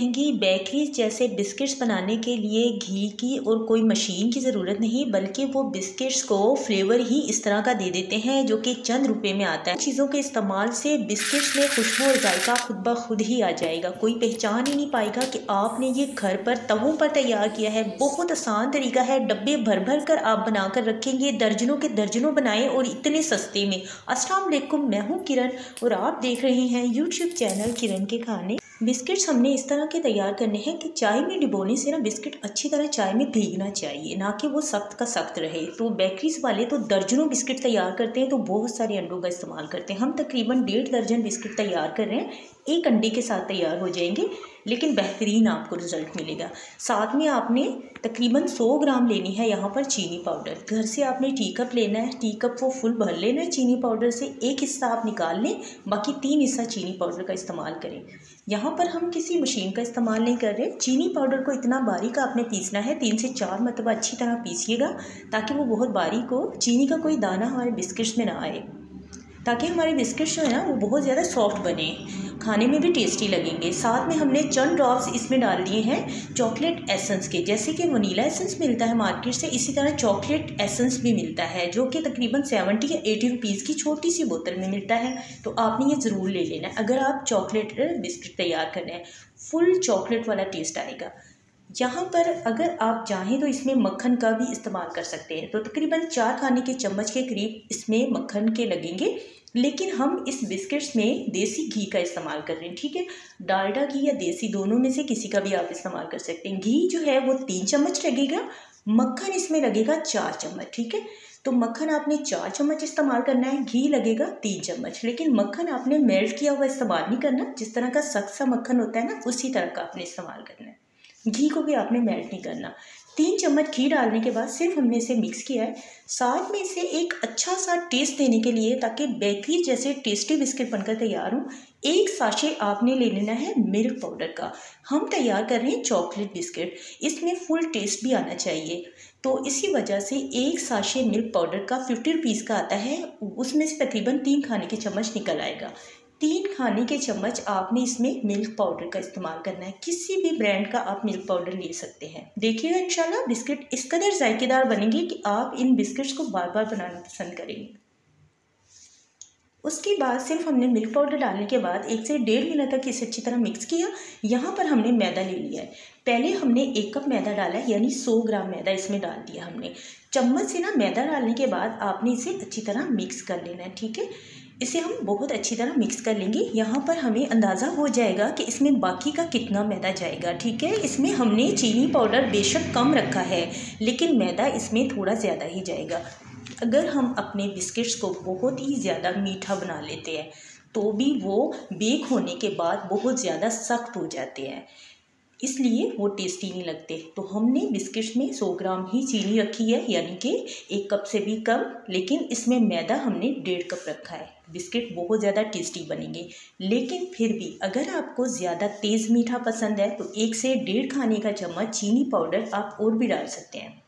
महंगी बेकरी जैसे बिस्किट्स बनाने के लिए घी की और कोई मशीन की ज़रूरत नहीं, बल्कि वो बिस्किट्स को फ्लेवर ही इस तरह का दे देते हैं जो कि चंद रुपए में आता है। चीज़ों के इस्तेमाल से बिस्किट्स में खुशबू और जायका खुद ब खुद ही आ जाएगा। कोई पहचान ही नहीं पाएगा कि आपने ये घर पर तवों पर तैयार किया है। बहुत आसान तरीका है, डब्बे भर भर कर आप बना कर रखेंगे, दर्जनों के दर्जनों बनाएं और इतने सस्ते में। अस्सलाम वालेकुम, मैं हूँ किरण और आप देख रहे हैं यूट्यूब चैनल किरण के खाने। बिस्किट्स हमने इस तरह के तैयार करने हैं कि चाय में डिबोने से ना बिस्किट अच्छी तरह चाय में भीगना चाहिए, ना कि वो सख्त का सख्त रहे। तो बेकरीज वाले तो दर्जनों बिस्किट तैयार करते हैं, तो बहुत सारे अंडों का इस्तेमाल करते हैं। हम तकरीबन 1.5 दर्जन बिस्किट तैयार कर रहे हैं, एक अंडे के साथ तैयार हो जाएंगे, लेकिन बेहतरीन आपको रिजल्ट मिलेगा। साथ में आपने तकरीबन 100 ग्राम लेनी है यहाँ पर चीनी पाउडर। घर से आपने टी कप लेना है, टी कप वो फुल भर लेना है चीनी पाउडर से। एक हिस्सा आप निकाल लें, बाकी 3 हिस्सा चीनी पाउडर का इस्तेमाल करें। यहाँ पर हम किसी मशीन का इस्तेमाल नहीं कर रहे। चीनी पाउडर को इतना बारीक आपने पीसना है, 3 से 4 मरतबा अच्छी तरह पीसिएगा, ताकि वो बहुत बारीक हो, चीनी का कोई दाना हमारे बिस्किट्स में ना आए, ताकि हमारे बिस्किट्स जो है ना वो बहुत ज़्यादा सॉफ्ट बने, खाने में भी टेस्टी लगेंगे। साथ में हमने चंद ड्रॉप्स इसमें डाल दिए हैं चॉकलेट एसेंस के। जैसे कि वनीला एसेंस मिलता है मार्केट से, इसी तरह चॉकलेट एसेंस भी मिलता है, जो कि तकरीबन 70 या 80 रुपीज़ की छोटी सी बोतल में मिलता है। तो आपने ये ज़रूर ले लेना है अगर आप चॉकलेट बिस्किट तैयार करना है। फुल चॉकलेट वाला टेस्ट आएगा। यहाँ पर अगर आप चाहें तो इसमें मक्खन का भी इस्तेमाल कर सकते हैं। तो तकरीबन 4 खाने के चम्मच के करीब इसमें मक्खन के लगेंगे, लेकिन हम इस बिस्किट्स में देसी घी का इस्तेमाल कर रहे हैं। ठीक है, डालडा घी या देसी दोनों में से किसी का भी आप इस्तेमाल कर सकते हैं। घी जो है वो 3 चम्मच लगेगा, मक्खन इसमें लगेगा 4 चम्मच। ठीक है, तो मक्खन आपने 4 चम्मच इस्तेमाल करना है, घी लगेगा 3 चम्मच। लेकिन मक्खन आपने मेल्ट किया हुआ इस्तेमाल नहीं करना, जिस तरह का सख्त सा मक्खन होता है ना, उसी तरह का आपने इस्तेमाल करना है। घी को भी आपने मेल्ट नहीं करना। 3 चम्मच घी डालने के बाद सिर्फ हमने इसे मिक्स किया है। साथ में इसे एक अच्छा सा टेस्ट देने के लिए, ताकि बेकरी जैसे टेस्टी बिस्किट बनकर तैयार हो, 1 साशे आपने ले लेना है मिल्क पाउडर का। हम तैयार कर रहे हैं चॉकलेट बिस्किट, इसमें फुल टेस्ट भी आना चाहिए, तो इसी वजह से 1 साशे मिल्क पाउडर का 50 रुपीज़ का आता है, उसमें से तकरीबन 3 खाने के चम्मच निकल आएगा। 3 खाने के चम्मच आपने इसमें मिल्क पाउडर का इस्तेमाल करना है। किसी भी ब्रांड का आप मिल्क पाउडर ले सकते हैं। देखिएगा इंशाल्लाह बिस्किट इस कदर जायकेदार बनेंगे कि आप इन बिस्किट्स को बार बार बनाना पसंद करेंगे। उसके बाद सिर्फ हमने मिल्क पाउडर डालने के बाद 1 से 1.5 मिनट तक इसे अच्छी तरह मिक्स किया। यहाँ पर हमने मैदा ले लिया है। पहले हमने 1 कप मैदा डाला है, यानी 100 ग्राम मैदा इसमें डाल दिया हमने। चम्मच से ना मैदा डालने के बाद आपने इसे अच्छी तरह मिक्स कर लेना है। ठीक है, इसे हम बहुत अच्छी तरह मिक्स कर लेंगे। यहाँ पर हमें अंदाज़ा हो जाएगा कि इसमें बाकी का कितना मैदा जाएगा। ठीक है, इसमें हमने चीनी पाउडर बेशक कम रखा है, लेकिन मैदा इसमें थोड़ा ज़्यादा ही जाएगा। अगर हम अपने बिस्किट्स को बहुत ही ज़्यादा मीठा बना लेते हैं, तो भी वो बेक होने के बाद बहुत ज़्यादा सख्त हो जाते हैं, इसलिए वो टेस्टी नहीं लगते। तो हमने बिस्किट्स में 100 ग्राम ही चीनी रखी है, यानी कि 1 कप से भी कम, लेकिन इसमें मैदा हमने 1.5 कप रखा है। बिस्किट बहुत ज़्यादा टेस्टी बनेंगे, लेकिन फिर भी अगर आपको ज़्यादा तेज़ मीठा पसंद है तो 1 से 1.5 खाने का चम्मच चीनी पाउडर आप और भी डाल सकते हैं।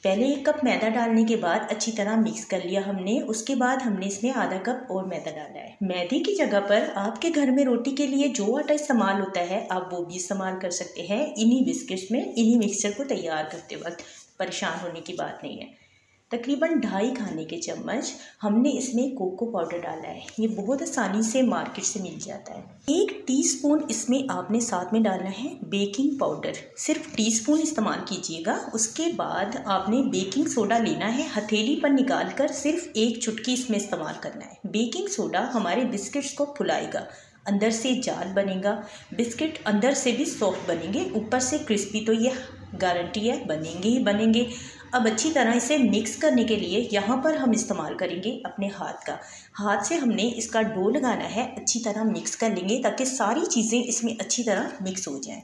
पहले 1 कप मैदा डालने के बाद अच्छी तरह मिक्स कर लिया हमने। उसके बाद हमने इसमें आधा कप और मैदा डाला है। मैदे की जगह पर आपके घर में रोटी के लिए जो आटा इस्तेमाल होता है, आप वो भी इस्तेमाल कर सकते हैं इन्हीं बिस्किट्स में। इन्हीं मिक्सचर को तैयार करते वक्त परेशान होने की बात नहीं है। तकरीबन 2.5 खाने के चम्मच हमने इसमें कोको पाउडर डाला है। ये बहुत आसानी से मार्केट से मिल जाता है। 1 टीस्पून इसमें आपने साथ में डालना है बेकिंग पाउडर, सिर्फ टीस्पून इस्तेमाल कीजिएगा। उसके बाद आपने बेकिंग सोडा लेना है, हथेली पर निकाल कर सिर्फ 1 चुटकी इसमें इस्तेमाल करना है। बेकिंग सोडा हमारे बिस्किट्स को फुलाएगा, अंदर से जाल बनेगा, बिस्किट अंदर से भी सॉफ्ट बनेंगे, ऊपर से क्रिस्पी, तो ये गारंटी है बनेंगे ही बनेंगे। अब अच्छी तरह इसे मिक्स करने के लिए यहाँ पर हम इस्तेमाल करेंगे अपने हाथ का। हाथ से हमने इसका डो लगाना है, अच्छी तरह मिक्स कर लेंगे ताकि सारी चीज़ें इसमें अच्छी तरह मिक्स हो जाएं।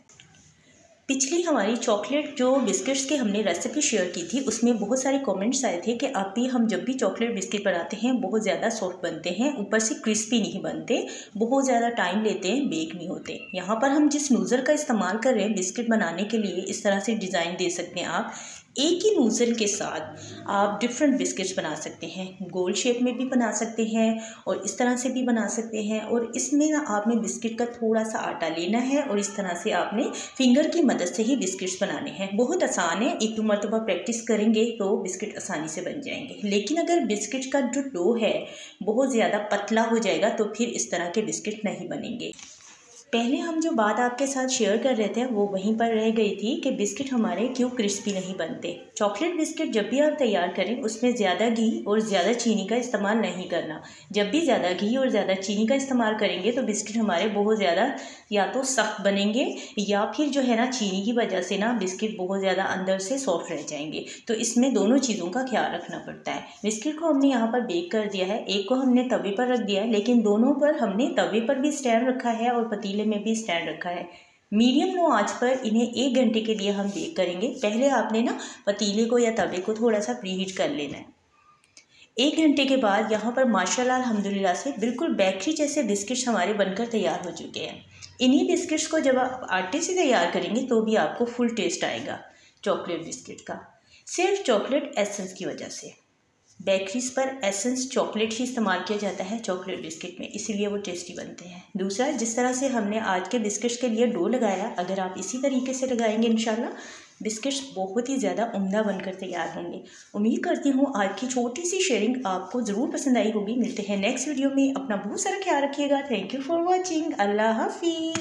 पिछली हमारी चॉकलेट जो बिस्किट्स की हमने रेसिपी शेयर की थी, उसमें बहुत सारे कमेंट्स आए थे कि आप भी, हम जब भी चॉकलेट बिस्किट बनाते हैं बहुत ज़्यादा सॉफ्ट बनते हैं, ऊपर से क्रिस्पी नहीं बनते, बहुत ज़्यादा टाइम लेते हैं, बेक नहीं होते। यहाँ पर हम जिस नूज़र का इस्तेमाल कर रहे हैं बिस्किट बनाने के लिए, इस तरह से डिज़ाइन दे सकते हैं आप एक ही नूज़ल के साथ आप डिफरेंट बिस्किट्स बना सकते हैं। गोल शेप में भी बना सकते हैं और इस तरह से भी बना सकते हैं। और इसमें ना आपने बिस्किट का थोड़ा सा आटा लेना है और इस तरह से आपने फिंगर की मदद से ही बिस्किट्स बनाने हैं। बहुत आसान है, एक दो मरतबा प्रैक्टिस करेंगे तो बिस्किट आसानी से बन जाएंगे। लेकिन अगर बिस्किट का जो डो है बहुत ज़्यादा पतला हो जाएगा तो फिर इस तरह के बिस्किट नहीं बनेंगे। पहले हम जो बात आपके साथ शेयर कर रहे थे वो वहीं पर रह गई थी कि बिस्किट हमारे क्यों क्रिस्पी नहीं बनते। चॉकलेट बिस्किट जब भी आप तैयार करें उसमें ज़्यादा घी और ज़्यादा चीनी का इस्तेमाल नहीं करना। जब भी ज़्यादा घी और ज़्यादा चीनी का इस्तेमाल करेंगे तो बिस्किट हमारे बहुत ज़्यादा या तो सख्त बनेंगे या फिर जो है ना चीनी की वजह से ना बिस्किट बहुत ज़्यादा अंदर से सॉफ्ट रह जाएंगे। तो इसमें दोनों चीज़ों का ख्याल रखना पड़ता है। बिस्किट को हमने यहाँ पर बेक कर दिया है, एक को हमने तवे पर रख दिया है, लेकिन दोनों पर हमने तवे पर भी स्टैंड रखा है और पतीले में भी स्टैंड रखा है। मीडियम लो आंच पर इन्हें 1 घंटे के लिए हम बेक करेंगे। पहले आपने ना पतीले को या तवे को थोड़ा सा प्रीहीट कर लेना है। 1 घंटे के बाद यहाँ पर माशाल्लाह अल्हम्दुलिल्लाह से बिल्कुल बेकरी जैसे बिस्किट्स हमारे बनकर तैयार हो चुके हैं। इन्हीं बिस्किट्स को जब आप आटे से तैयार करेंगे तो भी आपको फुल टेस्ट आएगा चॉकलेट बिस्किट का, सिर्फ चॉकलेट एसेंस की वजह से। बेकरीज पर एसेंस चॉकलेट ही इस्तेमाल किया जाता है चॉकलेट बिस्किट में, इसीलिए वो टेस्टी बनते हैं। दूसरा, जिस तरह से हमने आज के बिस्किट्स के लिए डो लगाया, अगर आप इसी तरीके से लगाएंगे इंशाल्लाह बिस्किट्स बहुत ही ज़्यादा उम्दा बनकर तैयार होंगे। उम्मीद करती हूँ आज की छोटी सी शेयरिंग आपको ज़रूर पसंद आई होगी। मिलते हैं नेक्स्ट वीडियो में, अपना बहुत सारा ख्याल रखिएगा। Thank you for watching. अल्लाह हाफिज़।